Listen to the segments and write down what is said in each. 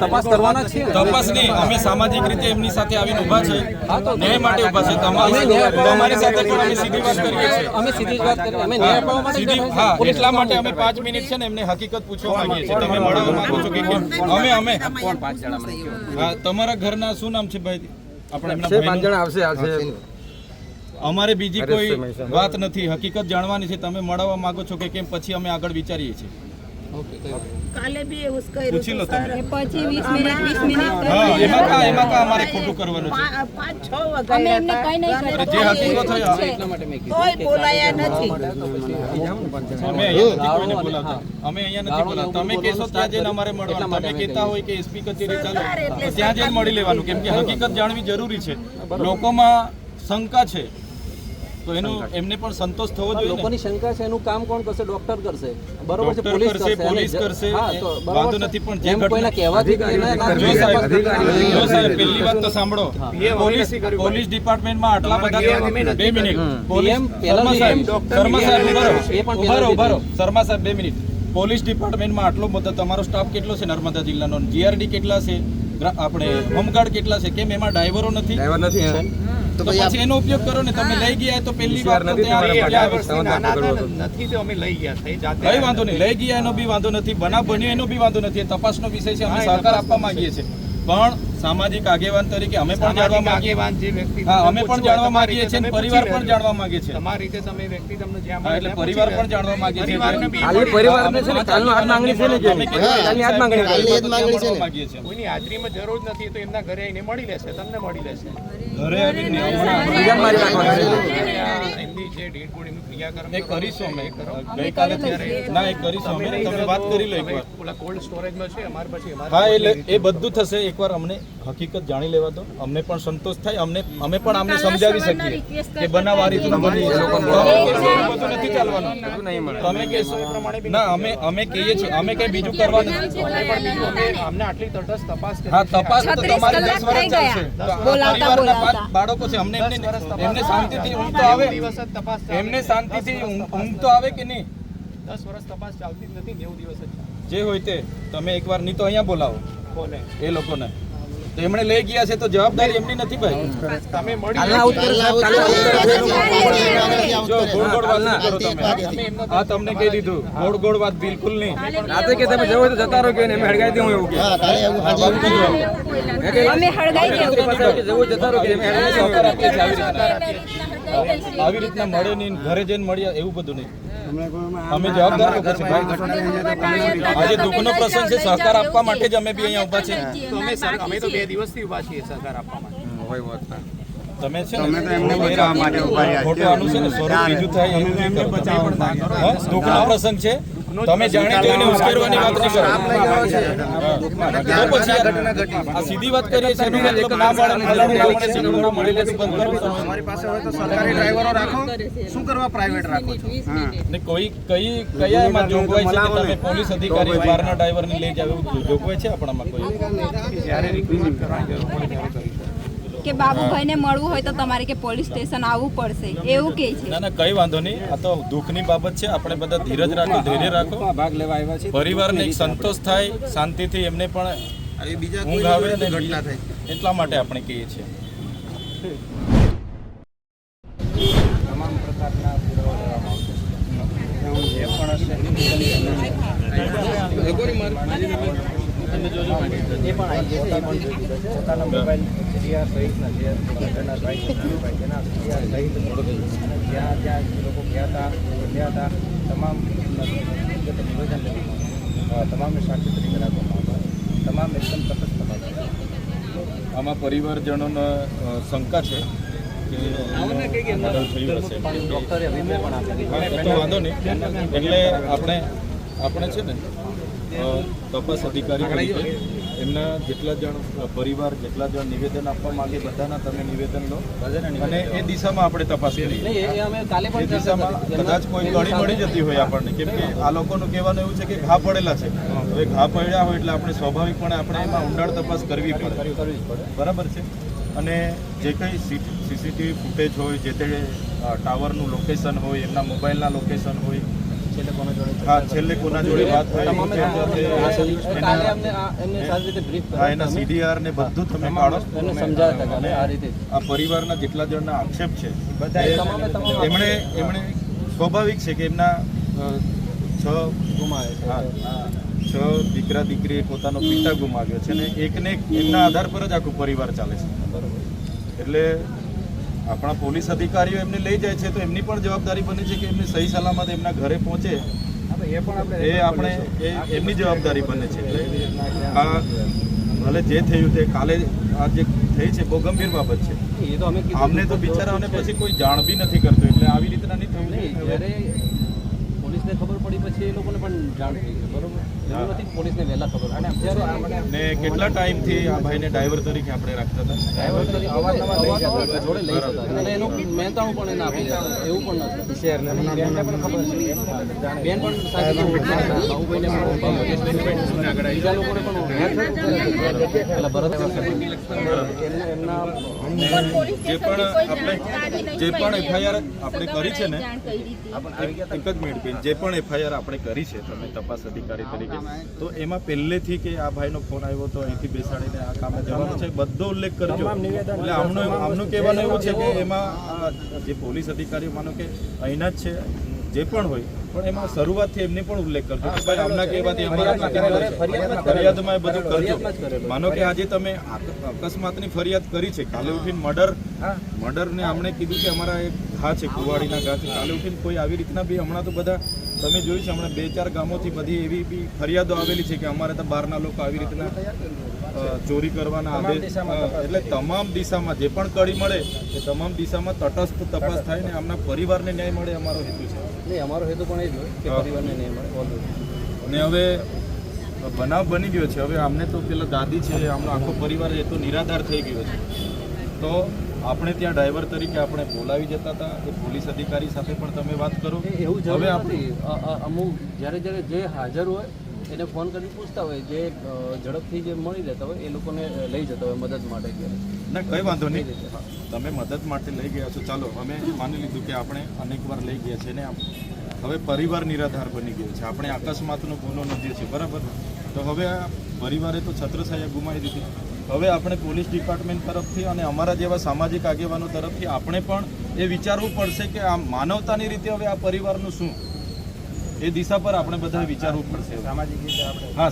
તપાસ કરવાના છે. તપાસ નહીં, અમે સામાજિક રીતે એમની સાથે આવીને ઉભા છે, ન્યાય માટે ઉભા છે. તમારી સાથે પણ અમે સીધી વાત કરીએ છીએ. અમે સીધી વાત કરીએ. અમે ન્યાય અપાવવા માટે હા, એટલા માટે અમે 5 મિનિટ છે ને એમને હકીકત પૂછવા માંગીએ છીએ. તમે મળવા માંગો છો કે કેમ? અમે કોણ 5 જણા? હા, તમારા ઘરના શું નામ છે ભાઈ? આપણે એમના 5 જણા આવશે. અમારે બીજી કોઈ વાત નથી, હકીકત જાણવાની છે. તમે મળવા માંગો છો કે કેમ? પછી અમે આગળ વિચારીએ છીએ. કાલે બી એવું કર્યું પૂછી લો તમે. પછી 20 મિનિટ હા, એમાં કા અમારે ખોટું કરવાનું છે? 5-6 વાગ્યા અમે એમને કઈ નહીં કર્યું. જે હકીકત હોય એટલા માટે મેં કીધું. કોઈ બોલાયા નથી. અમે અહીંયા નથી કોઈને બોલાવતા. અમે અહીંયા નથી બોલાવતા. તમે કહેશો ત્યાં જઈને અમારે મળવાનું. તમે કહેતા હોય કે એસપી કચેરી ચાલો, ત્યાં જઈને મળી લેવાનું. કેમ કે હકીકત જાણવી જરૂરી છે. લોકોમાં શંકા છે તો એનું એમને પણ સંતોષ થવો જોઈએ. લોકોની શંકા છે, એનું કામ કોણ કરશે? ડોક્ટર કરશે, બરોબર છે, પોલીસ કરશે. વાંધો નથી, પણ જે કોઈને કહેવાથી જો સાહેબ પહેલી વાત તો સાંભળો, પોલીસ ડિપાર્ટમેન્ટમાં આટલા બધા 2 મિનિટ શર્મા સાહેબ 2 મિનિટ. પોલીસ ડિપાર્ટમેન્ટમાં આટલો બધો તમારો સ્ટાફ કેટલો છે? નર્મદા જિલ્લાનો જીઆરડી કેટલા છે? આપણે હોમગાર્ડ કેટલા છે? કેમ એમાં ડ્રાઈવરો નથી? તો પછી એનો ઉપયોગ કરો ને. તમે લઈ ગયા તો પહેલી વાર નથી તો અમે લઈ ગયા કઈ વાંધો નહીં. લઈ ગયા એનો બી વાંધો નથી, બનાવ બન્યો એનો બી વાંધો નથી. તપાસનો વિષય છે. અમે સહકાર આપવા માંગીએ છીએ, પણ સામાજિક આગેવાન તરીકે અમે પણ જાણવા માંગીએ. હા, અમે પણ જાણવા માંગીએ છીએ, પરિવાર પણ જાણવા માંગે છે. તમારી રીતે તમે વ્યક્તિ તમને જ્યાં એટલે પરિવાર પણ જાણવા માંગે છે. પરિવારને છે ને કાલનો હાથ માંગણી છે ને, કાલની હાથ માંગણી માંગીએ છીએ. કોઈની હાજરીમાં જરૂર નથી તો એમના ઘરે આવીને મળી લેશે, તમને મળી લેશે. ઘરે આવીને એમની જે ડેડ બોડીનું ક્રિયાકર્મ કરીશું અમે ગઈકાલે ના એ કરીશું અમે. તમે વાત કરી લો એકવાર. ઓલા કોલ્ડ સ્ટોરેજમાં છે અમાર પછી હા, એટલે એ બધું થશે. એકવાર અમને હકીકત જાણી લેવા દો, અમને પણ સંતોષ થાય. અમે પણ અમને સમજાવી શકીએ કે બનાવવારી નથી ચાલવાનું. તમે કહેશો એ પ્રમાણે ના, અમે કહીએ છીએ. અમે કઈ બીજું કરવાનું અમને આટલી તટસ્થ તપાસ હા, તપાસ તો તમારી 10 વર્ષ ચાલશે. પરિવારના 5 બાળકો છે. અમને એમને શાંતિથી ઊંઘ તો આવે. એમને શાંતિથી ઊંઘ તો આવે કે નહીં? 10 વર્ષ તપાસ ચાલતી જ નથી, 90 દિવસ જ. જે હોય તે તમે એકવાર નહીં તો અહીંયા બોલાવો કોને? એ લોકોને. તો એમણે લઈ ગયા છે તો જવાબદારી એમની નથી ભાઈ. તમે મળી જો ગોળ વાત ના કરો તમે. હા, તમને કહી દીધું, ગોળ વાત બિલકુલ નહીં. રાતે કે તમે જવો તો જતા રહો કે એને હળગાઈ દઉં એવું કે અમે હળગાઈ દેવું. જવું જતા રહો કે એને આવી રીતના મળે નહીં, ઘરે જઈને મળ્યા એવું બધું નહીં. અમે જવાબદાર લોકો છે ભાઈ. આજે દુઃખનો પ્રસંગ છે, સહકાર આપવા માટે જ અમે બી અહીંયા ઉભા છે. અમે તો 2 દિવસથી ઉભા છીએ સહકાર આપવા માટે. તમે છે ને ખોટું આનું છે ને સ્વરૂપ બીજું થાય એવું નહીં કરો. દુઃખનો પ્રસંગ છે, તમે જાણી જોઈને ઉશ્કેરવાની વાત નહીં કરો. તો પછી આ સીધી વાત કરીએ છીએ એનો મતલબ ના મળે મળી લે બંધ કરો. તમારી પાસે હોય તો સરકારી ડ્રાઈવરો રાખો, શું કરવા પ્રાઇવેટ રાખો છો? ને કોઈ કયા એમાં જોગવાઈ છે કે તમે પોલીસ અધિકારી બહારના ડ્રાઈવરને લઈ જાવ એવું જોગવાઈ છે આપણામાં કોઈ? જ્યારે રિક્રુટમેન્ટ કરવાની જરૂર પડે ત્યારે કરી કે બાબુભાઈને મળવું હોય તો તમારે કે પોલીસ સ્ટેશન આવવું પડશે એવું કહે છે. ના કઈ વાંધો નહીં. આ તો દુઃખની બાબત છે. આપણે બધા ધીરજ રાખો, ધૈર્ય રાખો. ભાગ લેવા આવ્યા છે. પરિવારને એક સંતોષ થાય, શાંતિથી એમને પણ ઊંઘ આવે ને ઘટના થાય, એટલા માટે આપણે કહીએ છીએ. તમામ પ્રકારના પુરાવા લેવામાં આવશે. જે પણ પોતાના મોબાઈલ સીઆર સહિતના જે ઘટના તેના સીઆર સહિત જ્યાં જ્યાં લોકો ગયા હતા તમામ નિવેદન તમામને સાક્ષી તરીકે રાખવામાં આવ્યા. તમામ એકદમ તટસ્થ તપાસ. આમાં પરિવારજનોને શંકા છે કે મર્ડર થયું હશે. ડોક્ટરે અભિપ્રાય પણ આપેલી. તો વાંધો નહીં. એટલે આપણે છે ને તપાસ અધિકારી તરીકે એમના જેટલા જણ પરિવાર જેટલા જણ નિવેદન આપવા માંગે બધાના તમે નિવેદન લો અને એ દિશામાં આપણે તપાસ કરીએ. એ દિશામાં કદાચ કોઈ કણી મળી જતી હોય આપણને, કેમ કે આ લોકોનું કહેવાનું એવું છે કે ઘા પડેલા છે. હવે ઘા પડ્યા હોય એટલે આપણે સ્વાભાવિકપણે આપણે એમાં ઊંડાણ તપાસ કરવી પડે. બરાબર છે. અને જે કંઈ સીસીટીવી ફૂટેજ હોય, જે તે ટાવરનું લોકેશન હોય, એમના મોબાઈલના લોકેશન હોય, છેલ્લે કોના જોડે હા છેલ્લે કોના જોડે વાત થઈ કાલે અમને એમને સારી રીતે બ્રીફ હા એના CDR ને બધું તમે કાઢો એમને સમજાવ્યા હતા કે આ રીતે આ પરિવારના જેટલા જણના આક્ષેપ છે બધા તમામ એમણે સ્વાભાવિક છે કે એમના છ ગુમાવે છે. હા 6 દીકરા દીકરી પોતાનો પિતા ગુમાવ્યો છે ને એકને એક એમના આધાર પર જ આખું પરિવાર ચાલે છે. એટલે આપણા પોલીસ અધિકારીઓ એમને લઈ જાય છે તો એમની પણ જવાબદારી બને છે કે એમને સહી સલામત એમના ઘરે પહોંચે એ આપણે એમની જવાબદારી બને છે. એટલે આ ભલે જે થયું તે કાલે આ જે થઈ છે બહુ ગંભીર બાબત છે. એ તો અમે આમને તો બિચારાઓને પછી કોઈ જાણ બી નથી કરતું એટલે આવી રીતના નહીં થવું નહીં જ્યારે પોલીસને ખબર પડી પછી એ લોકોને પણ જાણ થઈ છે બરોબર એવું નથી કે પોલીસને વહેલા ખબર પડી જ્યારે ને કેટલા ટાઈમથી આ ભાઈને ડ્રાઈવર તરીકે આપણે રાખતા હતા? ડ્રાઈવર તરીકે જોડે લઈ જતા અને એનું મહેનતાણું પણ એને આપી દેતા એવું પણ નથી શહેરને પણ ખબર છે બેન પણ સાથે બાહુભાઈને બીજા લોકોને પણ પેલા ભરત એમના જે પણ FIR આપણે કરી છે ને જાણ કરી હતી. એક જ મિનિટ બેન, જે પણ FIR આપણે કરી છે તમે તપાસ અધિકારી તરીકે તો એમાં પહેલેથી કે આ ભાઈનો ફોન આવ્યો તો અહીંથી બેસાડીને આ કામે જવાનું છે બધો ઉલ્લેખ કરજો. એટલે આમનું કહેવાનું એવું છે કે એમાં જે પોલીસ અધિકારીઓ માનો કે અહીંના જ છે જે પણ હોય પણ એમાં શરૂઆતથી એમને પણ ઉલ્લેખ કરજો કે ભાઈ આમના કહેવાથી ફરિયાદમાં એ બધું કરજો. માનો કે આજે તમે અકસ્માતની ફરિયાદ કરી છે, કાલે ઉઠીને મર્ડરને આમણે કીધું કે અમારા એક ઘા છે કુવાડીના ઘા છે, કાલે ઉઠીને કોઈ આવી રીતના બી હમણાં તો બધા તમે જોયું છે હમણાં 2-4 ગામોથી બધી એવી બી ફરિયાદો આવેલી છે કે અમારે તો બહારના લોકો આવી રીતના ચોરી કરવાના આદેશ. એટલે તમામ દિશામાં જે પણ કડી મળે એ તમામ દિશામાં તટસ્થ તપાસ થાય ને આમના પરિવારને ન્યાય મળે અમારો હેતુ છે. નહીં અમારો હેતુ પણ એ જ હોય કે પરિવારને નહીં મળે અને હવે બનાવ બની ગયો છે. હવે આમને તો પેલા દાદી છે આમનો આખો પરિવાર એ તો નિરાધાર થઈ ગયો છે. તો આપણે ત્યાં ડ્રાઈવર તરીકે આપણે બોલાવી જતા હતા એ પોલીસ અધિકારી સાથે પણ તમે વાત કરો. એવું હવે જરૂર આપણે નથી અમુક જ્યારે જે હાજર હોય એને ફોન કરીને પૂછતા હોય જે ઝડપથી જે મળી રહેતા હોય એ લોકોને લઈ જતા હોય મદદ માટે ના કંઈ વાંધો નહીં, તમે મદદ માટે લઈ ગયા છો ચાલો અમે માની લીધું કે આપણે અનેકવાર લઈ ગયા છે ને હવે પરિવાર નિરાધાર બની ગયો છે. આપણે અકસ્માતનો ગુનો નોંધ્યો છે બરાબર, તો હવે આ પરિવારે તો છત્રછાયા ગુમાવી દીધી. હવે આપણે પોલીસ ડિપાર્ટમેન્ટ તરફથી અને અમારા જેવા સામાજિક આગેવાનો તરફથી આપણે પણ એ વિચારવું પડશે કે આ માનવતાની રીતે હવે આ પરિવારનું શું એ દિશા પર આપણે બધાએ વિચારવું પડશે.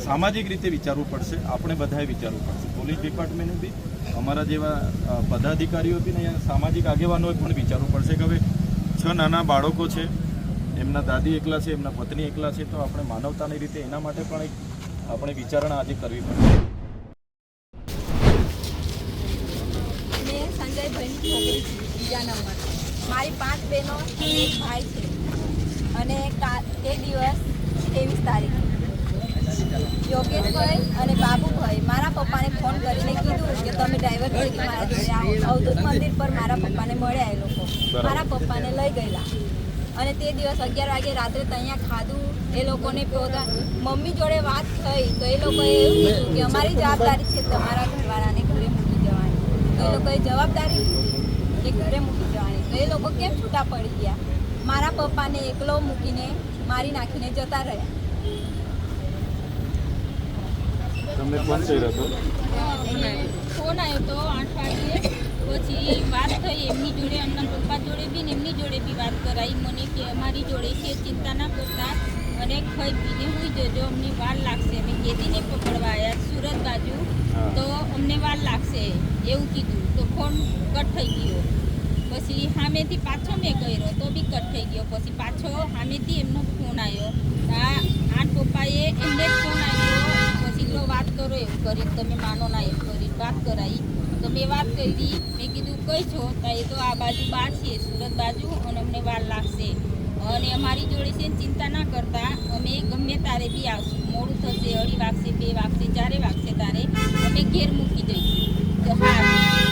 સામાજિક રીતે વિચારવું પડશે. આપણે બધાએ વિચારવું પડશે. પોલીસ ડિપાર્ટમેન્ટ બી અમારા જેવા પદાધિકારીઓ બી ને સામાજિક આગેવાનોએ પણ વિચારવું પડશે કે હવે 6 નાના બાળકો છે, એમના દાદી એકલા છે, એમના પત્ની એકલા છે, તો આપણે માનવતાની રીતે એના માટે પણ એક આપણે વિચારણા આજે કરવી પડશે. મેં સંજયભાઈની છોકરી છું, બીજા નંબર. મારી 5 બહેનો અને એક ભાઈ છે અને તે દિવસ 23 તારીખે યોગેશભાઈ અને બાબુભાઈ મારા પપ્પાને ફોન કરીને કીધું કે તમે ડ્રાઈવર તરીકે મારા જોડે આવો. અવધૂત મંદિર પર મારા પપ્પાને મળ્યા એ લોકો, મારા પપ્પાને લઈ ગયેલા અને તે દિવસ 11 વાગે રાત્રે ત્યાં ખાધું. એ લોકોને પોતા મમ્મી જોડે વાત થઈ તો એ લોકોએ એવું કીધું કે અમારી જવાબદારી છે તમારા ઘરવાળાને ઘરે મૂકી જવાની. તો એ લોકોએ જવાબદારી લીધી કે ઘરે મૂકી જવાની. તો એ લોકો કેમ છૂટા પડી ગયા? મારા પપ્પાને એકલો મૂકીને મારી નાખીને જતા રહ્યા. તમને ફોન કર્યો હતો? ફોન આવ્યો તો 8 વાગે, પછી વાત થઈ એમની જોડે, એમના પપ્પા જોડે બી ને એમની જોડે બી વાત કરાવી મને કે અમારી જોડે છે, ચિંતા ના કરતા અને ખાઈ પીને હોઈ જજો, અમને વાર લાગશે. અમે કેદીને પકડવા આવ્યા સુરત બાજુ, તો અમને વાર લાગશે એવું કીધું. તો ફોન કટ થઈ ગયો. પછી સામેથી પાછો મેં કર્યો તો બી કટ થઈ ગયો. પછી પાછો સામેથી એમનો ફોન આવ્યો. આ પપ્પાએ એમને જ ફોન આવ્યો, પછી લો વાત કરો એમ કરી, તમે માનો ના એમ કરી વાત કરાવી. તો મેં વાત કરી, મેં કીધું કઈ છો? તો એ તો આ બાજુ બહાર છીએ સુરત બાજુ અને અમને વાર લાગશે અને અમારી જોડે છે, ચિંતા ના કરતા અમે ગમે તારે બી આવશું. મોડું થશે, 2 વાગશે, 2 વાગશે, 4 વાગશે તારે અમે ઘેર મૂકી દઈશું. તો હા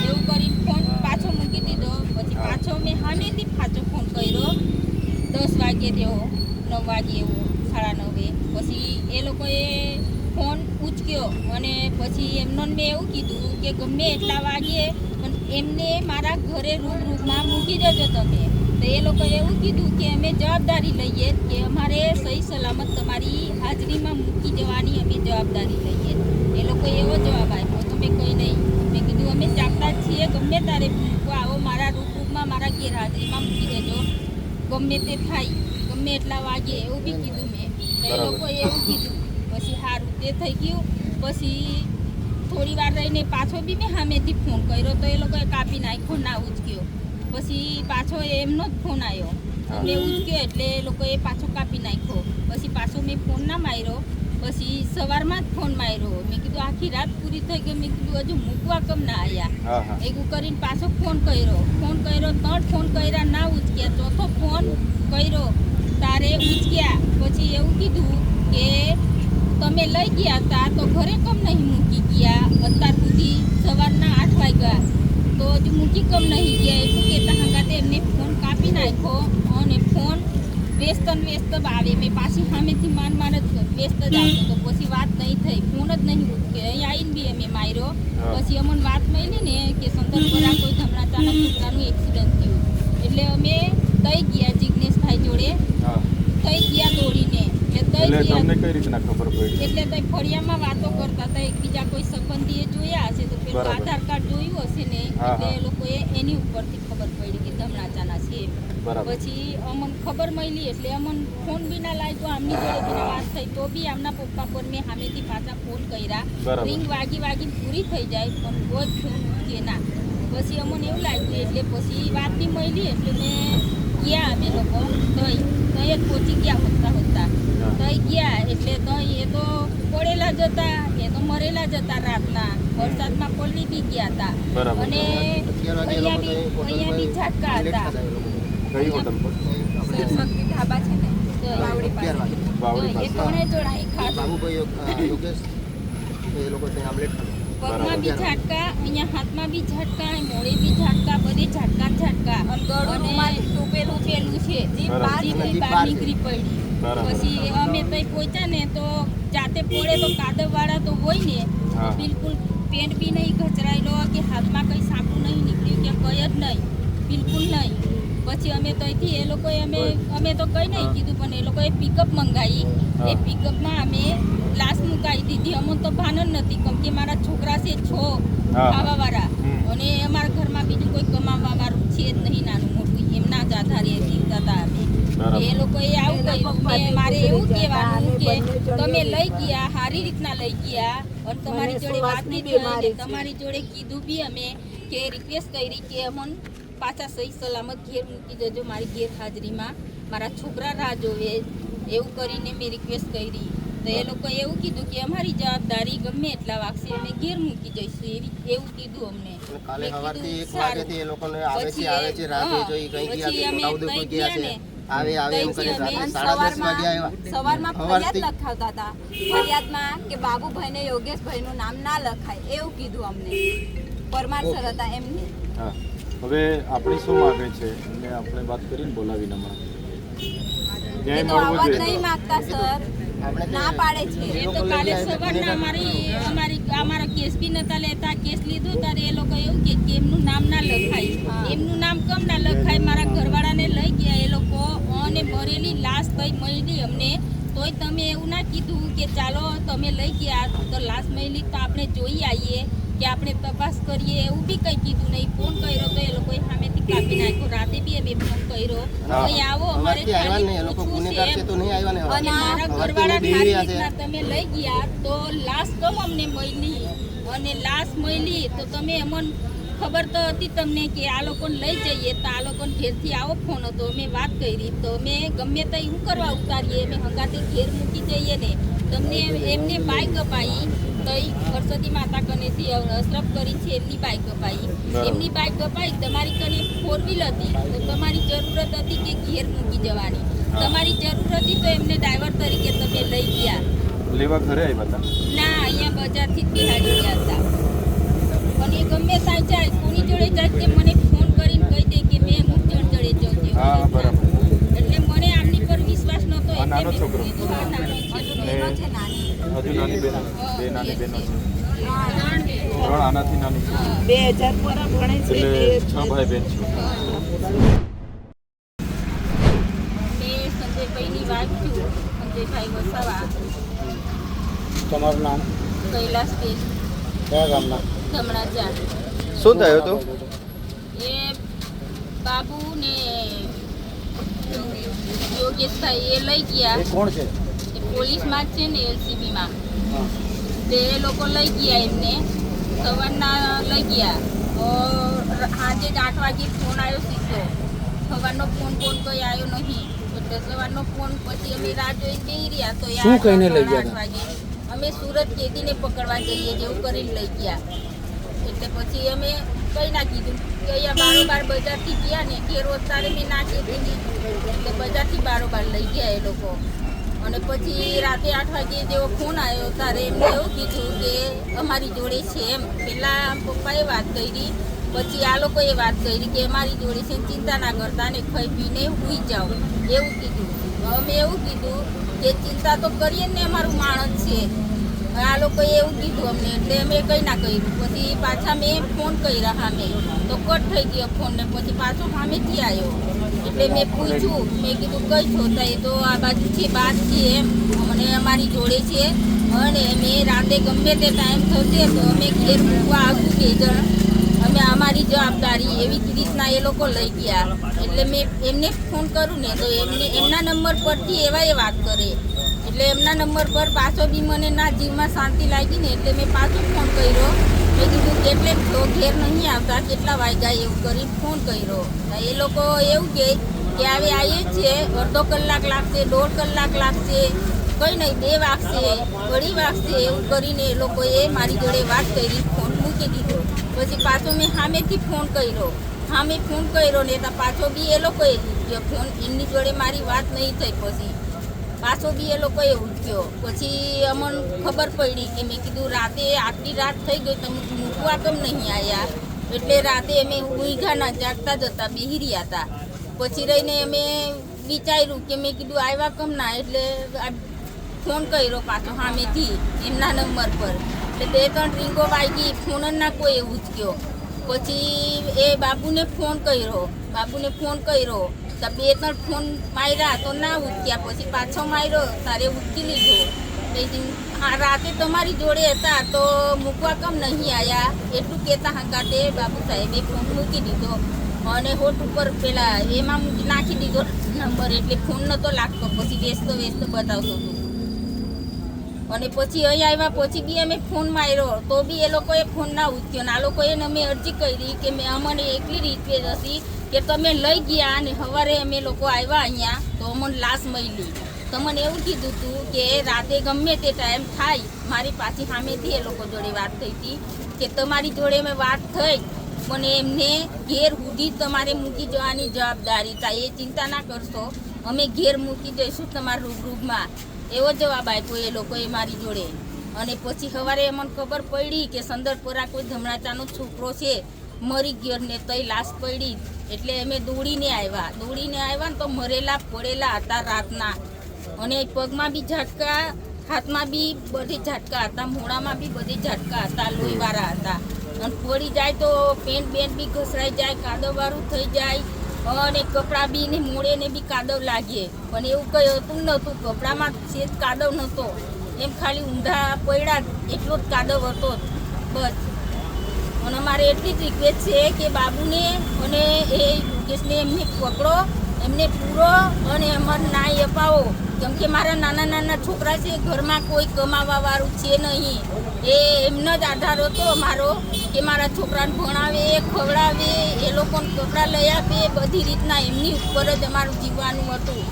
એવું કરી ફોન પાછો મૂકી દીધો. પછી પાછો મેં સામેથી પાછો ફોન કર્યો 10 વાગે તેવો 9 વાગે એવો 9:30. પછી એ લોકોએ ફોન ઉચક્યો અને પછી એમને મેં એવું કીધું કે ગમે એટલા વાગે પણ એમને મારા ઘરે રૂબરૂમાં મૂકી જજો તમે. તો એ લોકોએ એવું કીધું કે અમે જવાબદારી લઈએ કે અમારે સહી સલામત તમારી હાજરીમાં મૂકી જવાની અમે જવાબદારી લઈએ. એ લોકોએ એવો જવાબ આપ્યો તો મેં કંઈ નહીં. મેં કીધું અમે ચાકતા જ છીએ, ગમે તારે મૂકવા આવો, મારા રૂપમાં મારા ગેરહાજરીમાં મૂકી દેજો, ગમે તે થાય, ગમે એટલા વાગે, એવું બી કીધું મેં. તો એ લોકોએ એવું કીધું. પછી સારું તે થઈ ગયું. પછી થોડી વાર રહીને પાછો બી મેં સામેથી ફોન કર્યો તો એ લોકોએ કાપી નાખ્યો, ના ઉચક્યો. પછી પાછો એમનો જ ફોન આવ્યો, મેં ઉચક્યો એટલે એ લોકોએ પાછો કાપી નાખ્યો. પછી પાછો મેં ફોન ના માર્યો. પછી સવારમાં જ ફોન માર્યો. મેં કીધું આખી રાત પૂરી થઈ ગઈ, મેં કીધું હજુ મૂકવા કેમ ના આવ્યા. એવું કરીને પાછો ફોન કર્યો. 3 ફોન કર્યા, ના ઉચક્યા. ચોથો ફોન કર્યો તારે ઉચક્યા. પછી એવું કીધું કે તમે લઈ ગયા હતા તો ઘરે કેમ નહીં મૂકી ગયા? અત્યાર સુધી સવારના 8 વાગ્યા તો હજુ મૂકી કેમ નહીં ગયા? એટલું કહેતા હંગાતે એમને ફોન કાપી નાખ્યો અને ફોન વ્યસ્ત આવે. મેં પાછી સામેથી માન જ વ્યસ્ત જ આવતો તો પછી વાત નહીં થઈ, ફોન જ નહીં ઉઠકે. અહીં આવીને બી અમે માર્યો. પછી અમને વાત મળી ને કે સંદર્ભરા કોઈ ધમરાચાના છોકરાનું એક્સિડન્ટ થયું એટલે અમે તઈ ગયા જિજ્ઞેશભાઈ જોડે, તઈ ગયા દોડીને. એટલે તમને કઈ રીતના ખબર પડી? એટલે તઈ ફળિયામાં વાતો કરતા હતા, એકબીજા કોઈ સંબંધીએ જોયા હશે તો પેલું આધાર કાર્ડ જોયું હશે ને એટલે એ લોકોએ એની ઉપરથી ખબર પડી કે ધમરાચાના છે. પછી અમને ખબર મળી એટલે અમને ફોન બી ના લાગ્યો, આમની જોડે બી વાત થઈ તો બી આમના પપ્પા પર મેં સામેથી પાછા ફોન કર્યા. રિંગ વાગી પૂરી થઈ જાય પણ કોઈ ફોન મૂકે ના. પછી અમને એવું લાગ્યું એટલે પછી વાત બી મળી એટલે મેં ગયા અમે લોકો તઈ જ પહોંચી ગયા હોતા તઈ ગયા. એટલે તઈ એ તો પડેલા જ હતા, એ તો મરેલા જ હતા. રાતના વરસાદમાં પલળી બી ગયા હતા અને અહીંયા બી ઝાટકા હતા. કઈ હોટલ પર? શક્તિ ઢાબા છે ને વાવડી પાસે. એ કોણે જોડાઈ ખાસ યોગેશ એ લોકો ત્યાં આમલેટ પગમાં બી ઝાટકા, અહીંયા હાથમાં બી ઝાટકા, મોડે બી ઝાટકા, બધે ઝાટકા અને ટોપેલું છે. જીભ બહાર નીકળી પડી. પછી અમે તઈ પહોંચ્યા ને તો જાતે પડે તો કાદવવાળા તો હોય ને, બિલકુલ પેન્ટ બી નહીં ઘચરાયેલો કે હાથમાં કંઈ સાપું નહીં નીકળ્યું કે કંઈ જ નહીં, બિલકુલ નહીં. પછી અમે તઈથી એ લોકોએ અમે તો કંઈ નહીં કીધું પણ એ લોકોએ પિકઅપ મંગાવી. એ પિકઅપમાં અમે લાશ મુકાઈ દીધી. અમને તો ભાન જ નથી કેમ કે મારા છોકરા છે 6 ખાવાવાળા અને અમારા ઘરમાં બીજું કોઈ કમાવાવાળું છે જ નહીં, નાનું મોટું. એમના જ આધારે જીવતા હતા અમે. એ લોકોએ આવું કહ્યું. મારે એવું કહેવાનું કે તમે લઈ ગયા, સારી રીતના લઈ ગયા અને તમારી જોડે વાત નહીં થઈ, તમારી જોડે કીધું બી અમે કે રિક્વેસ્ટ કરી કે અમને પાછા સહી સલામત ઘેર મૂકી જજો, મારી ગેરહાજરીમાં મારા છોકરા રાહ જોવે. એવું કરીને મેં રિક્વેસ્ટ કરી તો એ લોકોએ એવું કીધું કે અમારી જવાબદારી ગમે એટલા વાગશે અમે ઘેર મૂકી જઈશું, એવું કીધું અમને. કાલે સવારથી 1 વાગ્યાથી એ લોકોને આવે છે રાતે જોઈ કઈ ગયા છે ઉદયપુર ગયા છે આવે એમ કરી રાતે 10:30 વાગે આવ્યા. સવારમાં ફરિયાદ લખાવતા હતા. ફરિયાદમાં કે બાબુભાઈને યોગેશભાઈનું નામ ના લખાય એવું કીધું અમને. પરમાર સર હતા એમને. હા, હવે આપણી શું માંગે છે એમને આપણે વાત કરીને બોલાવીને એ તો આવવા નહીં માંગતા સર, ના પાડે છે. એ તો કાલે સવારના અમારા કેસ બી નતા લેતા. કેસ લીધો ત્યારે એ લોકો એવું કે એમનું નામ ના લખાય. એમનું નામ કેમ ના લખાય? મારા ઘરવાળાને લઈ ગયા એ લોકો અને મરેલી લાશ કઈ મળી અમને. તોય તમે એવું ના કીધું કે ચાલો તમે લઈ ગયા તો લાશ મળી તો આપણે જોઈ આવીએ કે આપણે તપાસ કરીએ, એવું બી કંઈ કીધું નહીં. ફોન કર્યો તો એ લોકોએ સામેથી કાપી નાખ્યો. રાતે બી અમે ફોન કર્યો અહીં આવો અમારે અને મારા ઘરવાળા સારી રીતના તમે લઈ ગયા તો લાશ કેમ અમને મળી? અને લાશ મળી તો તમે અમને ખબર તો હતી તમને કે આ લોકોને લઈ જઈએ તો આ લોકોને ઘેરથી આવો ફોન હતો. અમે વાત કરી તો અમે ગમે તે શું કરવા ઉતારીએ, અમે હંગાતે ઘેર મૂકી જઈએ ને. તમને એમને બાઇક અપાઈ તો હર્ષદી માતા કનેથી અશરફ કરી છે એમની બાઇક અપાઈ. એમની બાઇક અપાઈ તમારી કને 4 વ્હીલ હતી તો તમારી જરૂરત હતી કે ઘેર મૂકી જવાની. તમારી જરૂર હતી તો એમને ડ્રાઈવર તરીકે તમે લઈ ગયા. લેવા ઘરે આવ્યા હતા? ના, અહીંયા બજારથી જ બિહારી ગયા હતા. પણ એ ગમે ત્યાં જાય, કોની જોડે જાય તે મને ફોન કરીને કહી દે કે મેં અમુક જણ જોડે જતી. એટલે મને આમની પર વિશ્વાસ નહોતો. નાનો છોકરો નાનો છે. હજુ નાની બહેનો, 2 નાની બહેનો છે. 3 આનાથી નાની છે. 2000 પર ભણે છે એટલે 6 ભાઈ બહેન છે. વાઇફ છું સંજયભાઈ વસાવા. તમારું નામ? કૈલાસબેન કયા ગામના? ધમણાજા. શું થયું હતું? એ બાબુ ને યોગેશભાઈ એ લઈ ગયા. એ કોણ છે? એ પોલીસમાં જ છે ને, એલસીબીમાં. હા. તે એ લોકો લઈ ગયા એમને, સવારના લઈ ગયા. તો સાંજે જ 8 વાગે ફોન આવ્યો સીધો. સવારનો ફોન કોઈ આવ્યો નહીં. એટલે સવારનો ફોન પછી અમે રાહ જોઈ જઈ રહ્યા. તો એ શું કહીને લઈ 8 ગયા? વાગે અમે સુરત કેદીને પકડવા જઈએ જેવું કરીને લઈ ગયા. એટલે પછી અમે કઈ ના કીધું કે અહીંયા બારોબાર બજારથી ગયા ને કે રોજ તારે મેં ના કીધી એટલે બજારથી બારોબાર લઈ ગયા એ લોકો. અને પછી રાતે 8 વાગે જેવો ફોન આવ્યો ત્યારે એમને એવું કીધું કે અમારી જોડે છે એમ. પહેલાં પપ્પાએ વાત કરી, પછી આ લોકોએ વાત કરી કે અમારી જોડે છે, ચિંતા ના કરતા ને ખાઈ પીને સૂઈ જાઓ એવું કીધું. અમે એવું કીધું કે ચિંતા તો કરીએ ને, અમારું માણસ છે. આ લોકોએ એવું કીધું અમને એટલે અમે કંઈ ના કર્યું. પછી પાછા મેં ફોન કર્યા સામે તો કટ થઈ ગયો ફોન ને પછી પાછો સામેથી આવ્યો. એટલે મેં પૂછ્યું, મેં કીધું કઈ છો? તો એ તો આ બાજુ છે, બાદ છે એમ, મને અમારી જોડે છે અને મેં રાતે ગમે તે ટાઈમ થશે તો અમે ઘેર મૂકવા આવું 2 જણ. અમે અમારી જવાબદારી એવી રીતના એ લોકો લઈ ગયા. એટલે મેં એમને ફોન કરું ને તો એમના નંબર પરથી એવા એ વાત કરે. એટલે એમના નંબર પર પાછો બી મને ના જીવમાં શાંતિ લાગી ને એટલે મેં પાછો ફોન કર્યો. મેં કીધું કેટલે છો, ઘેર નહીં આવતા, કેટલા વાગ્યા એવું કરી ફોન કર્યો. એ લોકો એવું કહે કે હવે આવીએ છીએ, અડધો કલાક લાગશે, 1.5 કલાક લાગશે, કંઈ નહીં 2 વાગશે, 2:30 વાગશે એવું કરીને એ લોકોએ મારી જોડે વાત કરી, ફોન મૂકી દીધો. પછી પાછો મેં સામેથી ફોન કર્યો. સામે ફોન કર્યો ને તો પાછો બી એ લોકોએ ઉઠ્યો ફોન. એમની જોડે મારી વાત નહીં થઈ. પછી પાછો બી એ લોકોએ ઉઠ્યો. પછી અમને ખબર પડી કે મેં કીધું રાતે આટલી રાત થઈ ગઈ તમે મૂકવા કેમ નહીં આવ્યા? એટલે રાતે અમે ઊંઘા ના જાગતા જતા બેહી રહ્યા હતા. પછી રહીને અમે વિચાર્યું કે મેં કીધું આવ્યા કેમ ના? એટલે ફોન કર્યો પાછો સામેથી એમના નંબર પર. એટલે 2-3 રીંગો વાગી, ફોન ના કોઈ ઉચક્યો. પછી એ બાબુને ફોન કર્યો તો 2-3 ફોન માર્યા તો ના ઉચક્યા. પછી પાછો માર્યો તારે ઉચકી લીધો. રાતે તમારી જોડે હતા તો મૂકવા કેમ નહીં આવ્યા? એટલું કહેતા હંગાતે બાબુ સાહેબે ફોન મૂકી દીધો અને હોટ ઉપર પેલા એમાં નાખી દીધો નંબર. એટલે ફોન નહોતો લાગતો. પછી વ્યસ્ત બતાવતો હતો. અને પછી અહીં આવ્યા પછી બી અમે ફોન માર્યો તો બી એ લોકોએ ફોન ના ઉચક્યો. ને આ લોકોએ અમે અરજી કરી કે મેં અમને એકલી રિક્વેસ્ટ હતી કે તમે લઈ ગયા અને સવારે અમે લોકો આવ્યા અહીંયા તો અમને લાશ મળી. તો મને એવું કીધું હતું કે રાતે ગમે તે ટાઈમ થાય મારી પાછી સામેથી એ લોકો જોડે વાત થઈ હતી કે તમારી જોડે મેં વાત થઈ મને એમને ઘેર સુધી તમારે મૂકી જવાની જવાબદારી થાય. એ ચિંતા ના કરશો, અમે ઘેર મૂકી જઈશું તમારા રૂબરૂમાં એવો જવાબ આપ્યો એ લોકોએ મારી જોડે. અને પછી સવારે મને ખબર પડી કે સંદરપુરા કોઈ ધમણાચાનો છોકરો છે મરી ગયો ને તઈ લાશ પડી. એટલે અમે દોડીને આવ્યા ને તો મરેલા પડેલા હતા રાતના. અને પગમાં બી ઝાટકા, હાથમાં બી બધી ઝાટકા હતા, મોઢામાં બી બધી ઝાટકા હતા, લોહીવાળા હતા. અને પડી જાય તો પેન્ટ બી ઘસરાઈ જાય, કાદવવાળું થઈ જાય. અને કપડાં બી ને મોડે ને બી કાદવ લાગે. પણ એવું કંઈ હતું નહોતું, કપડામાં સેજ કાદવ નહોતો. એમ ખાલી ઊંધા પડ્યા એટલો જ કાદવ હતો બસ. અને અમારે એટલી જ રિક્વેસ્ટ છે કે બાબુને અને એ યોગેશને એમને પકડો, એમને પૂરો અને અમારે ન્યાય અપાવો. કેમ કે મારા નાના છોકરા છે, ઘરમાં કોઈ કમાવાવાળું છે નહીં. એ એમનો જ આધાર હતો મારો કે મારા છોકરાને ભણાવે, ખવડાવે, એ લોકોને કપડાં લઈ આપે, બધી રીતના એમની ઉપર જ અમારું જીવવાનું હતું.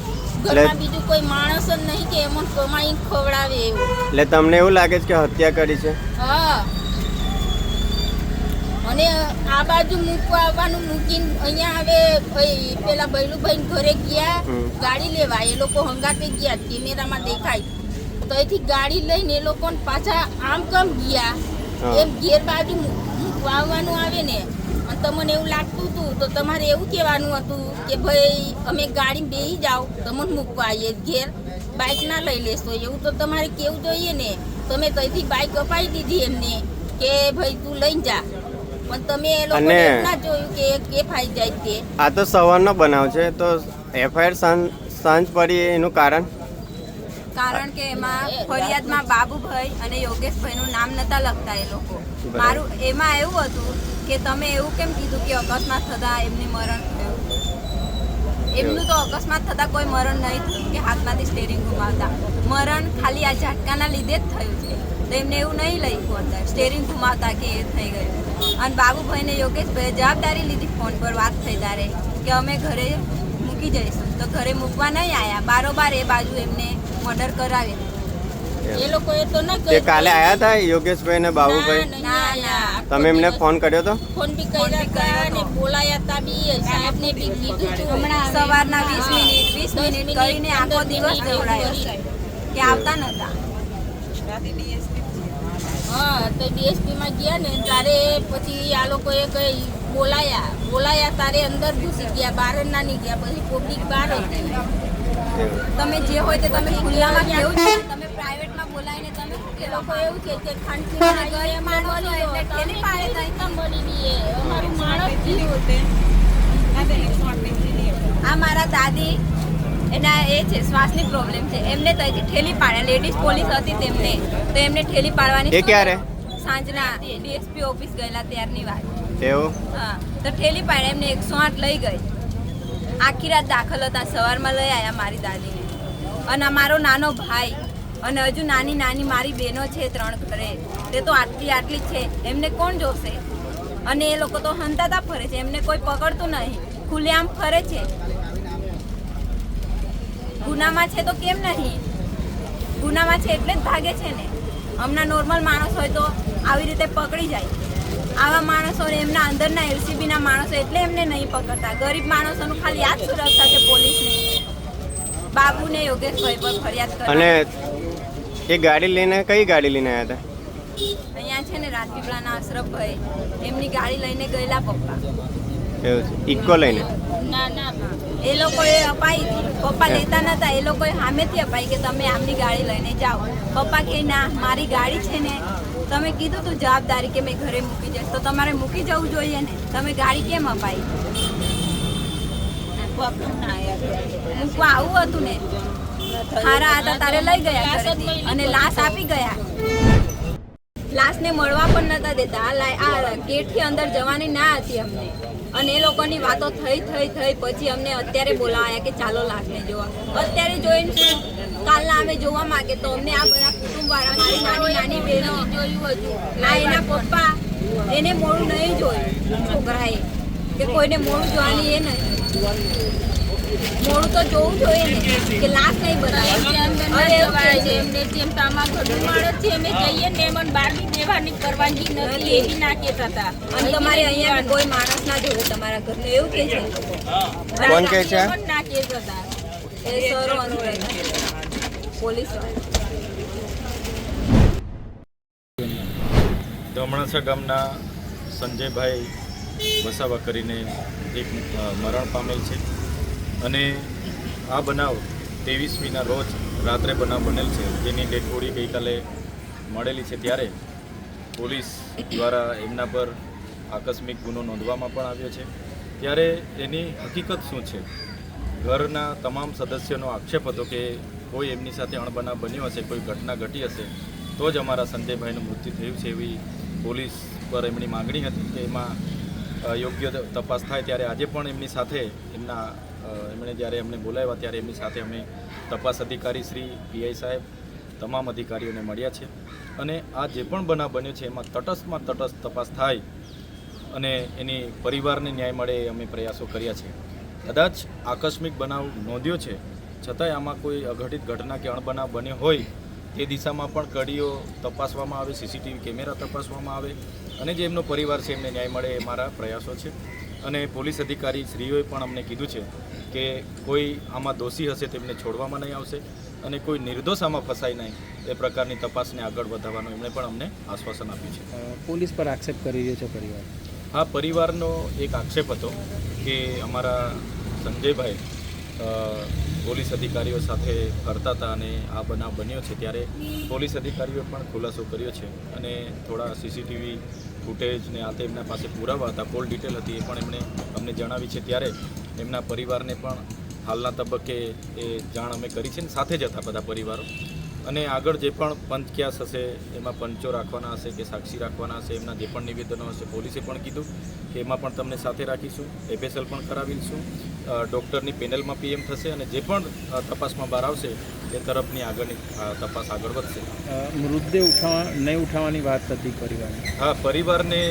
ઘરમાં બીજું કોઈ માણસ જ નહીં કે એમને કમાઈને ખવડાવે એવું. એટલે તમને એવું લાગે છે કે હત્યા કરી છે? હા. અને આ બાજુ મૂકવા આવવાનું મૂકીને અહીંયા હવે પેલા બૈલુભાઈ ઘરે ગયા ગાડી લેવા. એ લોકો હંગાતે ગયા, કેમેરામાં દેખાય. તો અહીંથી ગાડી લઈને એ લોકો પાછા આમ કેમ ગયા? એમ ઘેર બાજુ મૂકવા આવવાનું આવે ને. અને તમને એવું લાગતું હતું તો તમારે એવું કહેવાનું હતું કે ભાઈ અમે ગાડી બેસી જાઓ, તમને મૂકવા આવીએ ઘેર, બાઇક ના લઈ લેશો. એવું તો તમારે કેવું જોઈએ ને. તમે ત્યાંથી બાઇક અપાઈ દીધી એમને કે ભાઈ તું લઈ જા. પણ તમે એ લોકો ના જોયું કે કે ફાઈ જાય તે. આ તો સવારનો બનાવ છે તો એફઆઈઆર સાંજ પડી એનું કારણ કારણ કે એમાં ફરિયાદમાં બાબુભાઈ અને યોગેશભાઈનું નામ નતા લખતા એ લોકો. મારું એમાં એવું હતું કે તમે એવું કેમ કીધું કે અકસ્માત થતા એમની મરણ થયું. એમનું તો અકસ્માત થતા કોઈ મરણ નહીં થયું કે હાથમાંથી સ્ટેરિંગ ગુમાવતા. મરણ ખાલી આ ઝાટકાના લીધે જ થયું છે. તો એમને એવું નહીં લખ્યું અંદર સ્ટેરિંગ ગુમાવતા કે એ થઈ ગયું. અને બાબુભાઈને યોગેશભાઈએ જવાબદારી લીધી. ફોન પર વાત થઈ તારે કે અમે ઘરે મૂકી જઈશું, તો ઘરે મૂકવા નહીં આવ્યા. બારોબાર એ બાજુ એમને મર્ડર કરાવી. એ લોકોએ તો ન તે કાલે આયા હતા યોગેશભાઈ ને બાબુભાઈ? ના. તમે એમને ફોન કર્યો તો? ફોન બી કર્યા હતા અને બોલાયા હતા બી, સાહેબને બી કીધું હતું. સવારના 20 મિનિટ કરીને આખો દિવસ દોડાયો છે કે આવતા નતા. હા, તો ડીએસપી માં ગયા ને ત્યારે પછી આ લોકોએ કઈ બોલાયા તારે અંદર ઘૂસી ગયા, બહાર ના નહીં ગયા. પછી પબ્લિક બહાર હતી. તમે જે હોય તે તમે ખુલ્લામાં કેવું છે, તમે પ્રાઇવેટમાં બોલાવીને તમે એ લોકો એવું છે કે ખાનગીમાં ગરીબ માણસો એટલે ઠેલી પાડે તો એકદમ મળી દઈએ. અમારું માણસ આ મારા દાદી એના એ છે શ્વાસની પ્રોબ્લેમ છે. એમને ત્યાંથી ઠેલી પાડ્યા. લેડીઝ પોલીસ હતી તેમને, તો એમને ઠેલી પાડવાની. એ ક્યારે? સાંજના ડીએસપી ઓફિસ ગયેલા ત્યારની વાત. એવું? હા, તો ઠેલી પાડ્યા. એમને 108 લઈ ગઈ. આખી રાત દાખલ હતા. સવારમાં લઈ આવ્યા મારી દાદીને. અને અમારો નાનો ભાઈ અને હજુ નાની મારી બહેનો છે 3 ઘરે. તે તો આટલી છે. એમને કોણ જોશે? અને એ લોકો તો હંતાતા ફરે છે. એમને કોઈ પકડતું નહીં. ખુલ્લેઆમ ફરે છે. ગુનામાં છે તો કેમ નહીં? ગુનામાં છે એટલે જ ભાગે છે ને. હમણાં નોર્મલ માણસ હોય તો આવી રીતે પકડી જાય. આવા માણસો એમના અંદરના એલસીબીના માણસો એટલે એમને નહીં પકડતા. ગરીબ માણસોનું ખાલી યાદ સુરક્ષા છે પોલીસની. બાબુને યોગેશભાઈ પર ફરિયાદ કરી. અને એ ગાડી લઈને કઈ ગાડી લઈને આવ્યા હતા? અહીંયા છે ને રાજપીપળાના અશરફભાઈ એમની ગાડી લઈને ગયેલા પપ્પા. એવું છે? ઇકો લઈને? ના એ લોકોએ અપાઈ હતી. પપ્પા લેતા નતા. એ લોકોએ સામેથી અપાઈ કે તમે આમની ગાડી લઈને જાઓ. પપ્પા કે ના, મારી ગાડી છે ને, તમે કીધું તું જવાબદારી કે મેં ઘરે મૂકી જઈશ, તો તમારે મૂકી જવું જોઈએ ને. તમે ગાડી કેમ અપાઈ? મૂકવા આવું હતું ને. હારા હતા તારે લઈ ગયા ઘરેથી અને લાશ આપી ગયા. લાશને મળવા પણ નતા દેતા. આ ગેટથી અંદર જવાની ના હતી અમને. અને એ લોકોની વાતો થઈ પછી અમને અત્યારે બોલાવ્યા કે ચાલો લાશને જોવા. અત્યારે જોઈને શું? કાલના અમે જોવા માંગે તો અમને આ બધા કુટુંબવાળા મારી નાની બહેનો જોયું હતું. આ એના પપ્પા એને મોડું નહીં જોયું છોકરાએ, કે કોઈને મોડું જોવાની એ નહીં. મોડું તો જોવું જોઈએ ને કે લાશ નહીં બનાવે. એમને જેમ તમારા ઘરનું માણસ છે અમે જઈએ ને એમ બહાર બી દેવાની પરવાનગી નથી. એ બી ના કહેતા હતા. અને તમારે અહીંયા બી કોઈ માણસ ના જોવે તમારા ઘરનું એવું કે છે. કોણ કહે છે? ના કહેતા હતા. એ સરો અનુરાગ પોલીસ ધમણાસા ગામના સંજયભાઈ વસાવા કરીને એક મરણ પામેલ છે. અને આ બનાવ 23મીના રોજ રાત્રે બનાવ બનેલ છે, જેની ડેડ બોડી ગઈકાલે મળેલી છે. ત્યારે પોલીસ દ્વારા એમના પર આકસ્મિક ગુનો નોંધવામાં પણ આવ્યો છે. ત્યારે એની હકીકત શું છે? ઘરના તમામ સદસ્યોનો આક્ષેપ હતો કે કોઈ એમની સાથે અણબનાવ બન્યો હશે, કોઈ ઘટના ઘટી હશે, તો જ અમારા સંજયભાઈનું મૃત્યુ થયું છે એવી પોલીસ પર એમની માગણી હતી કે એમાં યોગ્ય તપાસ થાય. ત્યારે આજે પણ એમની સાથે એમણે જ્યારે અમને બોલાવ્યા ત્યારે એમની સાથે અમે તપાસ અધિકારી શ્રી પીઆઈ સાહેબ તમામ અધિકારીઓને મળ્યા છે. અને આ જે પણ બનાવ બન્યો છે એમાં તટસ્થ તપાસ થાય અને એની પરિવારને ન્યાય મળે એ અમે પ્રયાસો કર્યા છે. કદાચ આકસ્મિક બનાવ નોંધ્યો છે છતાંય આમાં કોઈ અઘટિત ઘટના કે અણબનાવ બન્યો હોય તે દિશામાં પણ કડીઓ તપાસવામાં આવે, સીસીટીવી કેમેરા તપાસવામાં આવે અને જે એમનો પરિવાર છે એમને ન્યાય મળે એ મારા પ્રયાસો છે. અને પોલીસ અધિકારી શ્રીઓએ પણ અમને કીધું છે કે કોઈ આમાં દોષી હશે તેમને છોડવામાં નહીં આવશે અને કોઈ નિર્દોષ આમાં ફસાય નહીં એ પ્રકારની તપાસને આગળ વધારવાનું એમણે પણ અમને આશ્વાસન આપ્યું છે. પોલીસ પર આક્ષેપ કરી રહ્યો છે પરિવાર? હા, પરિવારનો એક આક્ષેપ હતો કે અમારા સંજયભાઈ પોલીસ અધિકારીઓ સાથે ફરતા હતા અને આ બનાવ બન્યો છે. ત્યારે પોલીસ અધિકારીઓએ પણ ખુલાસો કર્યો છે અને થોડા સીસીટીવી ફૂટેજ ને આ એમના પાસે પુરાવા હતા, કોલ ડિટેલ હતી, એ પણ એમણે અમને જણાવી છે. ત્યારે એમના પરિવારને પણ હાલના તબક્કે એ જાણ અમે કરી છે ને સાથે જ હતા બધા પરિવારો. અને આગળ જે પણ પંચક્યાસ હશે એમાં પંચો રાખવાના હશે કે સાક્ષી રાખવાના હશે, એમના જે પણ નિવેદનો હશે પોલીસે પણ કીધું કે એમાં પણ તમને સાથે રાખીશું, એફએસએલ પણ કરાવીશું, ડૉક્ટરની પેનલમાં પીએમ થશે અને જે પણ તપાસમાં બહાર આવશે એ તરફની આગળની તપાસ આગળ વધશે. મૃતદેહ નહીં ઉઠાવવાની વાત હતી પરિવારની. હા, પરિવારને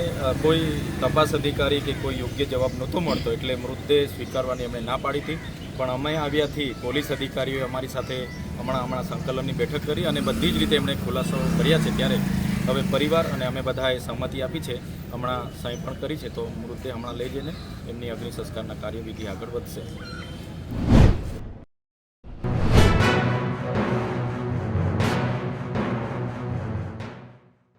કોઈ તપાસ અધિકારી કે કોઈ યોગ્ય જવાબ નહોતો મળતો એટલે મૃતદેહ સ્વીકારવાની એમણે ના પાડી હતી. પણ અમે આવ્યાથી પોલીસ અધિકારીઓએ અમારી સાથે હમણાં સંકલનની બેઠક કરી અને બધી જ રીતે એમણે ખુલાસો કર્યા છે. ત્યારે હવે પરિવાર અને અમે બધાએ સહમતિ આપી છે, હમણાં સહી પણ કરી છે, તો મૃતદેહ હમણાં લઈ જઈને એમની અગ્નિ સંસ્કારના કાર્યવિધિ આગળ વધશે.